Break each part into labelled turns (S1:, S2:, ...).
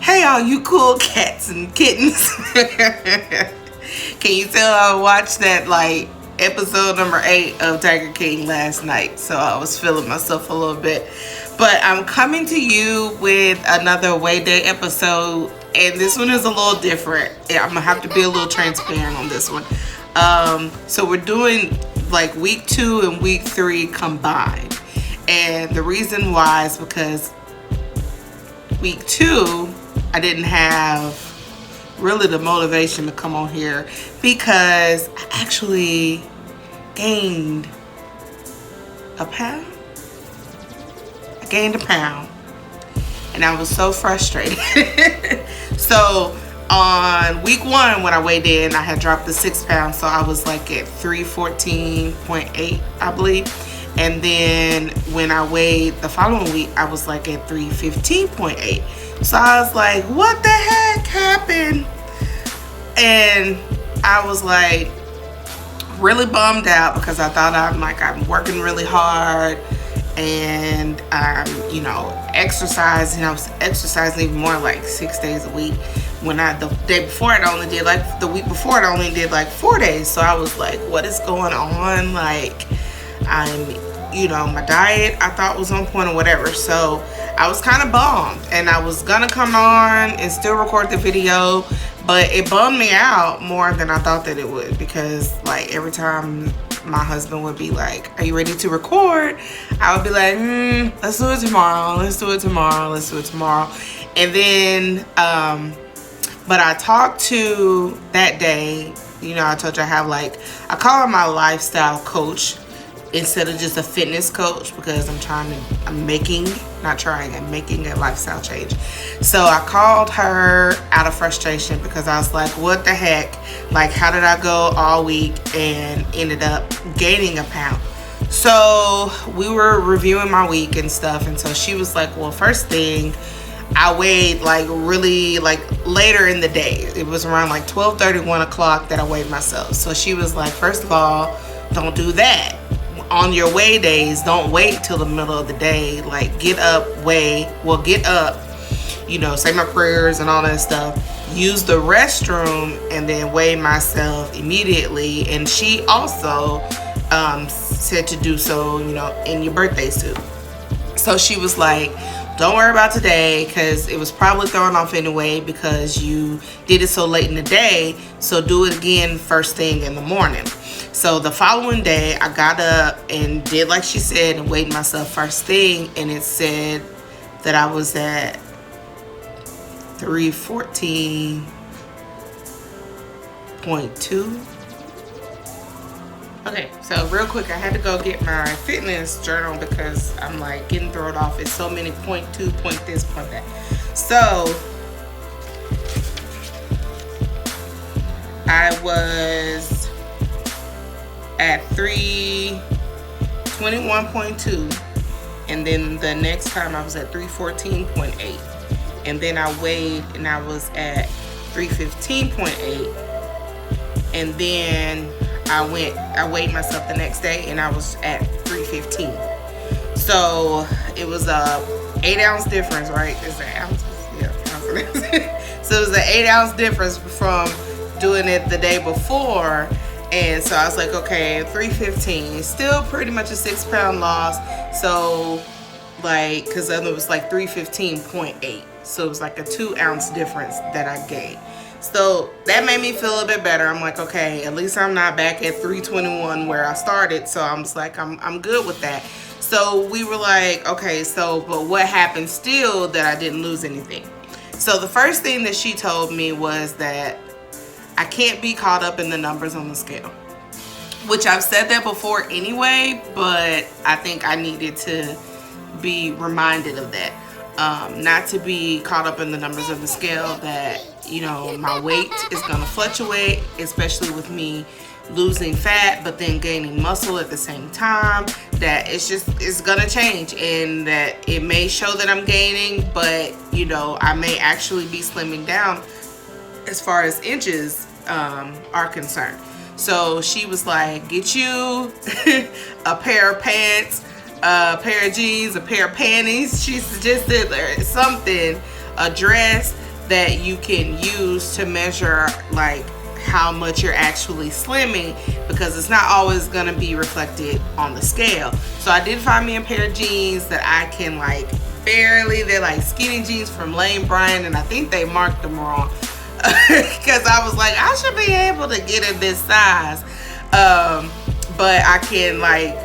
S1: Hey, all you cool cats and kittens. Can you tell I watched that like episode number 8 of Tiger King last night? So I was feeling myself a little bit. But I'm coming to you with another Way Day episode. And this one is a little different. I'm going to have to be a little transparent on this one. So we're doing like week 2 and week 3 combined. And the reason why is because week 2, I didn't have really the motivation to come on here because I actually gained a pound. I gained a pound and I was so frustrated. So on week 1 when I weighed in, I had dropped the 6 pounds, so I was like at 314.8, I believe. And then when I weighed the following week, I was like at 315.8. So I was like, what the heck happened? And I was like really bummed out because I thought I'm working really hard and I'm, exercising. I was exercising even more, like 6 days a week. When the day before the week before I only did like 4 days. So I was like, what is going on? Like, my diet I thought was on point or whatever. So I was kind of bummed and I was gonna come on and still record the video, but it bummed me out more than I thought that it would, because like every time my husband would be like, are you ready to record? I would be like, let's do it tomorrow. And then, but I talked to that day, I told you I call her my lifestyle coach instead of just a fitness coach, because I'm making a lifestyle change. So I called her out of frustration because I was like, what the heck? Like, how did I go all week and ended up gaining a pound? So we were reviewing my week and stuff. And so she was like, well, first thing, I weighed really later in the day. It was around 12:30, 1 o'clock that I weighed myself. So she was like, first of all, don't do that. On your weigh days, don't wait till the middle of the day. Get up, say my prayers and all that stuff. Use the restroom and then weigh myself immediately. And she also said to do so, in your birthday suit. So she was like, don't worry about today because it was probably thrown off anyway because you did it so late in the day. So do it again first thing in the morning. So the following day, I got up and did like she said and weighed myself first thing. And it said that I was at 314.2. Okay, so real quick, I had to go get my fitness journal because I'm getting thrown off. It's so many point this, point that. So I was at 321.2, and then the next time I was at 314.8, and then I weighed and I was at 315.8, and then I weighed myself the next day and I was at 315. So it was a 8-ounce difference, right? Is that ounces? Yeah, ounces. So it was an 8-ounce difference from doing it the day before. And so I was like, okay, 315, still pretty much a 6-pound loss. So because then it was 315.8. So it was a 2-ounce difference that I gained. So that made me feel a bit better. I'm like, okay, at least I'm not back at 321 where I started. So I'm just like, I'm good with that. So we were like, okay, but what happened still that I didn't lose anything? So the first thing that she told me was that I can't be caught up in the numbers on the scale, which I've said that before anyway, but I think I needed to be reminded of that. Not to be caught up in the numbers of the scale, that my weight is going to fluctuate, especially with me losing fat but then gaining muscle at the same time. That it's going to change, and that it may show that I'm gaining, but I may actually be slimming down as far as inches are concerned. So she was like, get you a pair of pants, a pair of jeans, a pair of panties. She suggested something, a dress, that you can use to measure like how much you're actually slimming, because it's not always going to be reflected on the scale. So I did find me a pair of jeans that I can like barely, they're like skinny jeans from Lane Bryant, and I think they marked them wrong because I was like, I should be able to get in this size, but I can like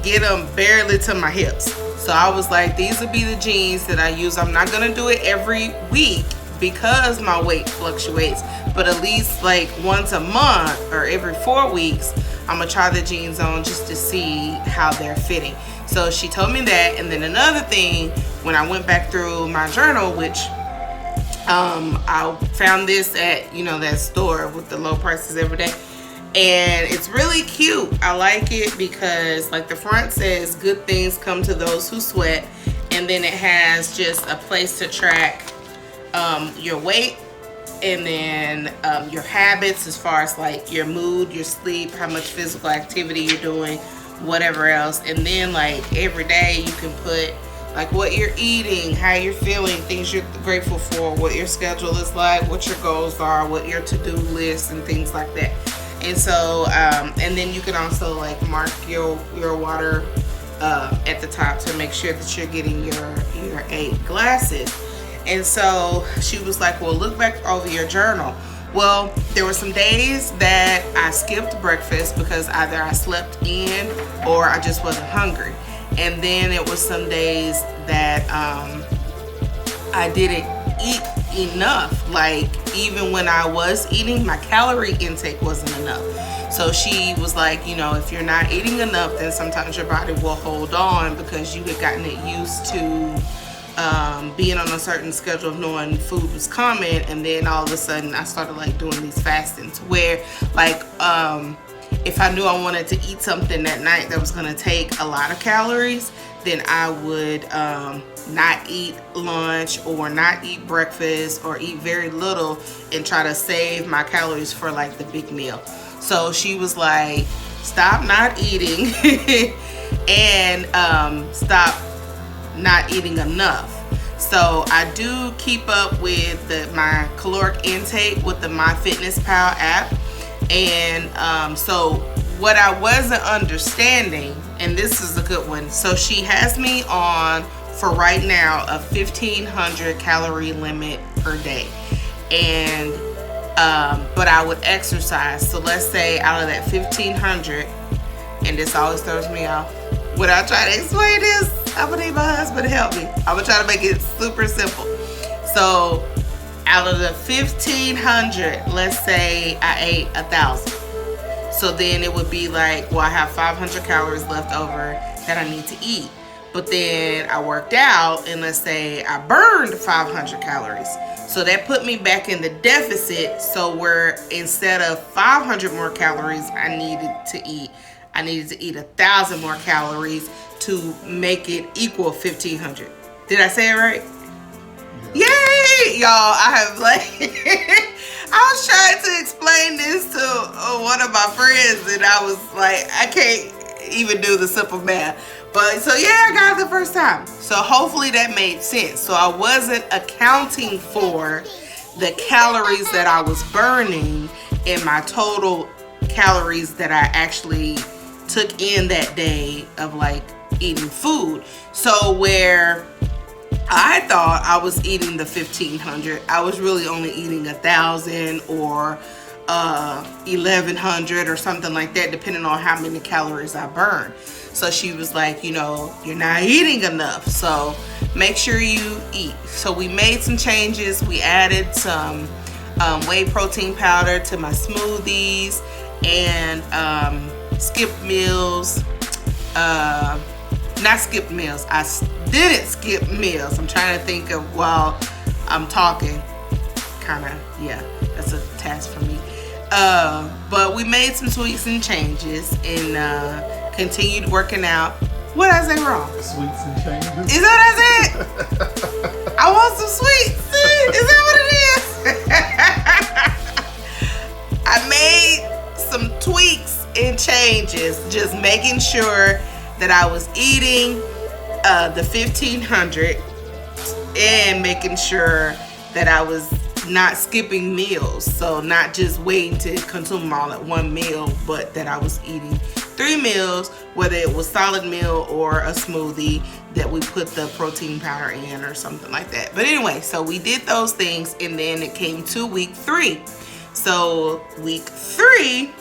S1: get them barely to my hips. So I was like, these would be the jeans that I use. I'm not gonna do it every week because my weight fluctuates, but at least like once a month or every 4 weeks, I'm gonna try the jeans on just to see how they're fitting. So she told me that. And then another thing, when I went back through my journal, which I found this at, you know, that store with the low prices every day, and it's really cute. I like it because like the front says good things come to those who sweat, and then it has just a place to track your weight, and then your habits as far as like your mood, your sleep, how much physical activity you're doing, whatever else. And then like every day you can put like what you're eating, how you're feeling, things you're grateful for, what your schedule is like, what your goals are, what your to-do list and things like that. And so and then you can also like mark your water at the top to make sure that you're getting your 8 glasses. And so she was like, well, look back over your journal. Well, there were some days that I skipped breakfast because either I slept in or I just wasn't hungry. And then it was some days that I didn't eat enough. Like even when I was eating, my calorie intake wasn't enough. So she was like, you know, if you're not eating enough, then sometimes your body will hold on because you had gotten it used to being on a certain schedule of knowing food was coming. And then all of a sudden I started like doing these fastings where like if I knew I wanted to eat something that night that was going to take a lot of calories, then I would not eat lunch or not eat breakfast or eat very little and try to save my calories for like the big meal. So she was like, stop not eating and stop not eating enough. So I do keep up with my caloric intake with the MyFitnessPal app. And so what I wasn't understanding, and this is a good one, so she has me on for right now a 1,500 calorie limit per day, and but I would exercise. So let's say out of that 1,500, and this always throws me off when I try to explain this, I'm gonna need my husband to help me. I'm gonna try to make it super simple. So out of the 1,500, let's say I ate 1,000. So then it would be like, well, I have 500 calories left over that I need to eat. But then I worked out, and let's say I burned 500 calories. So that put me back in the deficit. So where instead of 500 more calories I needed to eat 1,000 more calories to make it equal 1,500. Did I say it right? Yay! Y'all, I have like, I was trying to explain this to one of my friends, and I was like, I can't even do the simple math. But so yeah, I got it the first time. So hopefully that made sense. So I wasn't accounting for the calories that I was burning in my total calories that I actually took in that day of like eating food. So where I thought I was eating the 1,500, I was really only eating 1,000 or 1,100 or something like that, depending on how many calories I burned. So she was like, you know, you're not eating enough, so make sure you eat. So we made some changes. We added some whey protein powder to my smoothies and skipped meals. Not skipped meals. I didn't skip meals. I'm trying to think of while I'm talking. Kind of, yeah, that's a task for me. But we made some tweaks and changes and continued working out. What did I say wrong?
S2: Sweets and changes.
S1: Is that what I said? I want some sweets. Is that what it is? I made some tweaks and changes, just making sure that I was eating the 1,500 and making sure that I was not skipping meals. So not just waiting to consume them all at one meal, but that I was eating 3 meals, whether it was solid meal or a smoothie that we put the protein powder in or something like that. But anyway, so we did those things, and then it came to week 3. So week 3,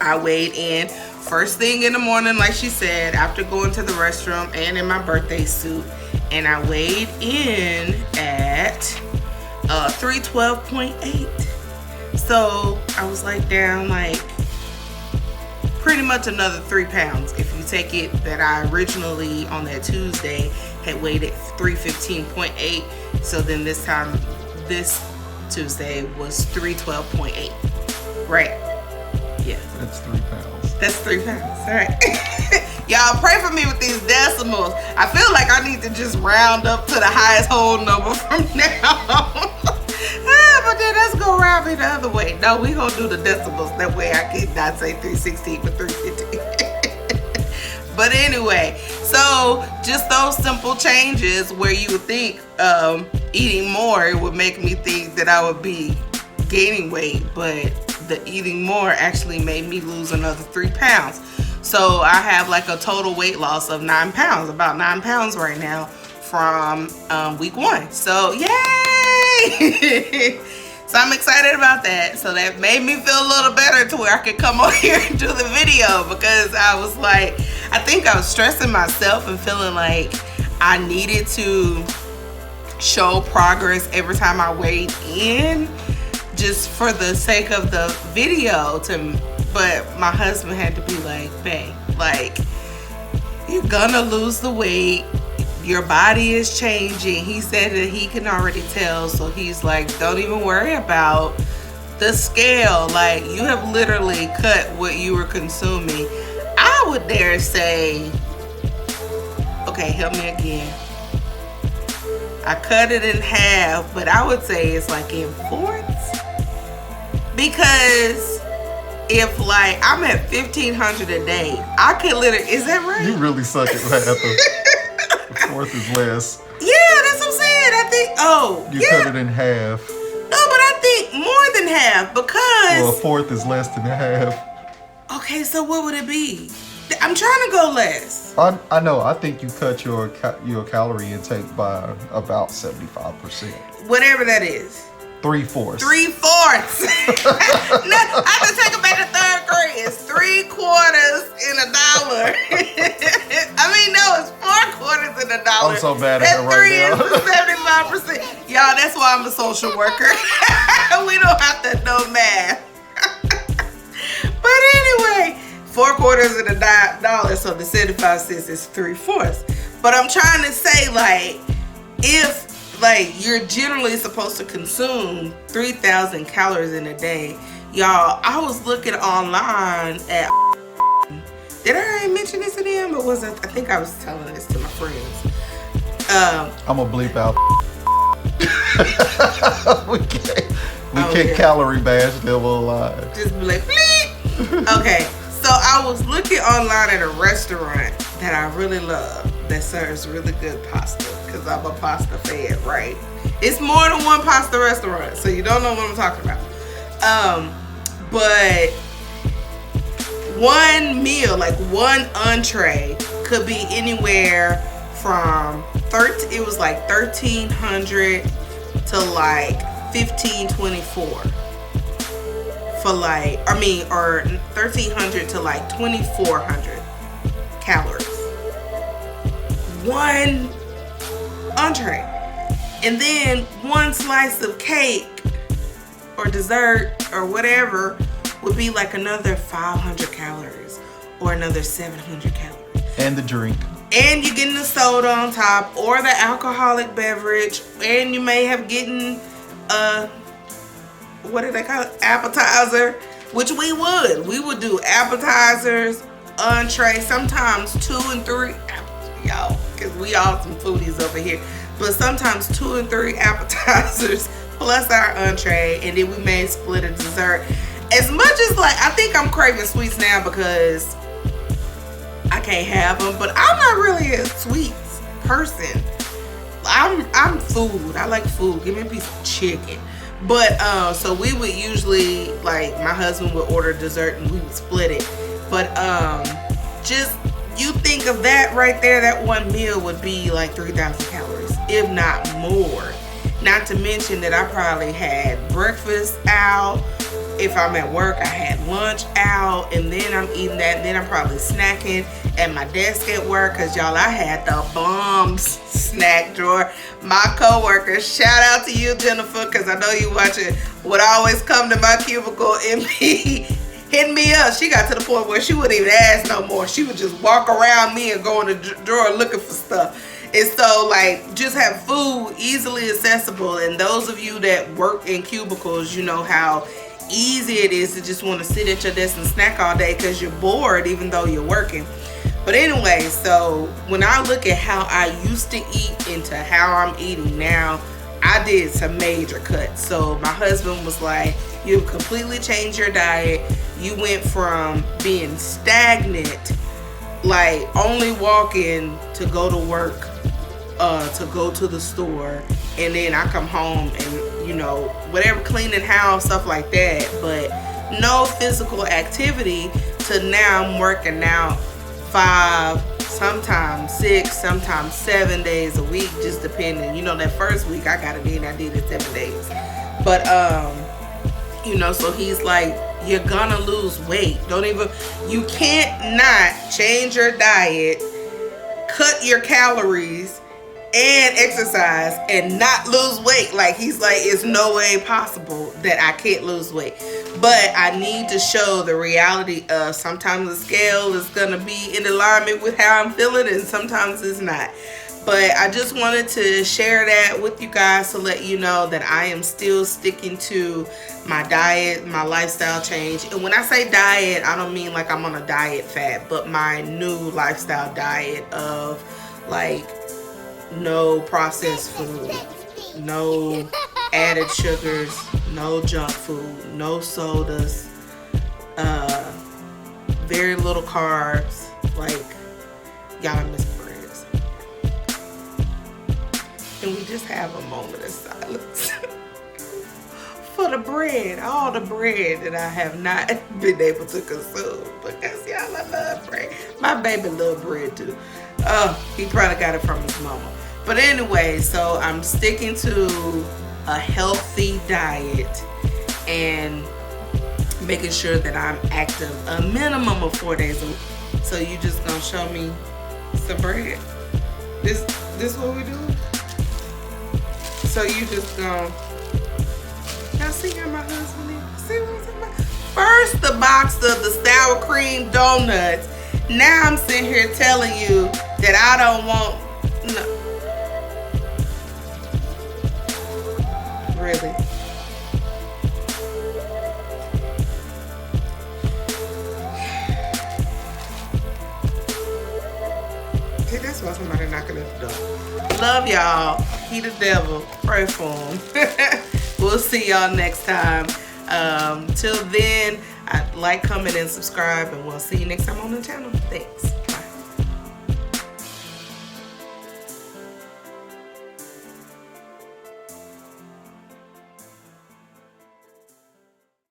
S1: I weighed in first thing in the morning, like she said, after going to the restroom and in my birthday suit, and I weighed in at 312.8. So I was like down like pretty much another 3 pounds. If you take it that I originally on that Tuesday had weighed at 315.8, so then this Tuesday was 312.8, right? Yeah.
S2: That's 3 pounds.
S1: That's 3 pounds. All right. Y'all pray for me with these decimals. I feel like I need to just round up to the highest whole number from now on. But then let's go around me the other way. No, we gonna do the decimals. That way I can not say 316 but 315. But anyway, so just those simple changes where you would think eating more, it would make me think that I would be gaining weight, but the eating more actually made me lose another 3 pounds. So I have like a total weight loss of 9 pounds, about 9 pounds right now from week 1. So yay! So I'm excited about that. So that made me feel a little better to where I could come on here and do the video, because I was like, I think I was stressing myself and feeling like I needed to show progress every time I weighed in, just for the sake of the video. But my husband had to be like, babe, like, you're gonna lose the weight. Your body is changing. He said that he can already tell. So he's like, don't even worry about the scale. Like, you have literally cut what you were consuming. I would dare say, okay, help me again. I cut it in half, but I would say it's like in 4ths. Because if like I'm at 1,500 a day, I could literally, is that right?
S2: You really suck at math. The 4th is less.
S1: Yeah, that's what I'm saying. I think,
S2: You cut it in half.
S1: No, but I think more than half, because...
S2: Well, a 4th is less than a half.
S1: Okay, so what would it be? I'm trying to go less.
S2: I know. I think you cut your calorie intake by about 75%.
S1: Whatever that is.
S2: 3/4.
S1: 3/4. No, I have to take it back to 3rd grade. It's 3/4 in $1. I mean, no, it's 4/4 in $1.
S2: I'm so bad at it right now.
S1: 3 is 75%. Y'all, that's why I'm a social worker. We don't have to know math. But anyway, 4/4 in $1, so the 75 cents is 3/4. But I'm trying to say, like, if like you're generally supposed to consume 3,000 calories in a day, y'all, I was looking online at, did I already mention this to them, or was it, I think I was telling this to my friends.
S2: I'm gonna bleep out. we can't calorie bash them alive.
S1: Just be like, bleep. Okay, so I was looking online at a restaurant that I really love that serves really good pasta, because I'm a pasta fan, right? It's more than one pasta restaurant, so you don't know what I'm talking about. But one meal, like one entree, could be anywhere from it was like 1,300 to like 1,524 for like, I mean, or 1,300 to like 2,400 calories. One entree. And then one slice of cake or dessert or whatever would be like another 500 calories or another 700 calories.
S2: And the drink.
S1: And you're getting the soda on top or the alcoholic beverage, and you may have getting what do they call it? Appetizer, which we would do appetizers, entree, sometimes 2 and 3, y'all, because we all some foodies over here, but sometimes 2 and 3 appetizers plus our entree, and then we may split a dessert. As much as, like, I think I'm craving sweets now because I can't have them, but I'm not really a sweets person. I'm food. I like food. Give me a piece of chicken. But so we would usually, like, my husband would order dessert and we would split it. But just you think of that right there, that one meal would be like 3,000 calories, if not more. Not to mention that I probably had breakfast out. If I'm at work, I had lunch out, and then I'm eating that, and then I'm probably snacking at my desk at work, because y'all, I had the bombs snack drawer. My coworkers, shout out to you, Jennifer, because I know you watching, would always come to my cubicle and be hitting me up. She got to the point where she wouldn't even ask no more. She would just walk around me and go in the drawer looking for stuff. And so, like, just have food easily accessible. And those of you that work in cubicles, you know how easy it is to just want to sit at your desk and snack all day because you're bored even though you're working. But anyway, so when I look at how I used to eat into how I'm eating now, I did some major cuts. So my husband was like, you've completely changed your diet. You went from being stagnant, like only walking to go to work, to go to the store, and then I come home and, you know, whatever, cleaning house, stuff like that, but no physical activity, to now I'm working out 5, sometimes 6, sometimes 7 days a week, just depending. You know, that first week I got it in, I did it 7 days. But you know, so he's like, you're gonna lose weight. You can't not change your diet, cut your calories, and exercise and not lose weight. Like, he's like, it's no way possible that I can't lose weight. But I need to show the reality of sometimes the scale is gonna be in alignment with how I'm feeling, and sometimes it's not. But I just wanted to share that with you guys to let you know that I am still sticking to my diet, my lifestyle change. And when I say diet, I don't mean like I'm on a diet fad, but my new lifestyle diet of, like, no processed food, no added sugars, no junk food, no sodas, very little carbs. Like, y'all miss breads. And we just have a moment of silence for the bread, all the bread that I have not been able to consume, because y'all, I love bread. My baby love bread too. He probably got it from his mama. But anyway, so I'm sticking to a healthy diet and making sure that I'm active a minimum of 4 days a week. So you just gonna show me some bread? This what we do? So you just gonna, y'all see how my husband is? See what's in my, first the box of the sour cream donuts. Now I'm sitting here telling you that I don't want, no. Really? Okay, that's why somebody knocking at the door. Love y'all. He the devil. Pray for him. We'll see y'all next time. Till then, like, comment, and subscribe, and we'll see you next time on the channel. Thanks.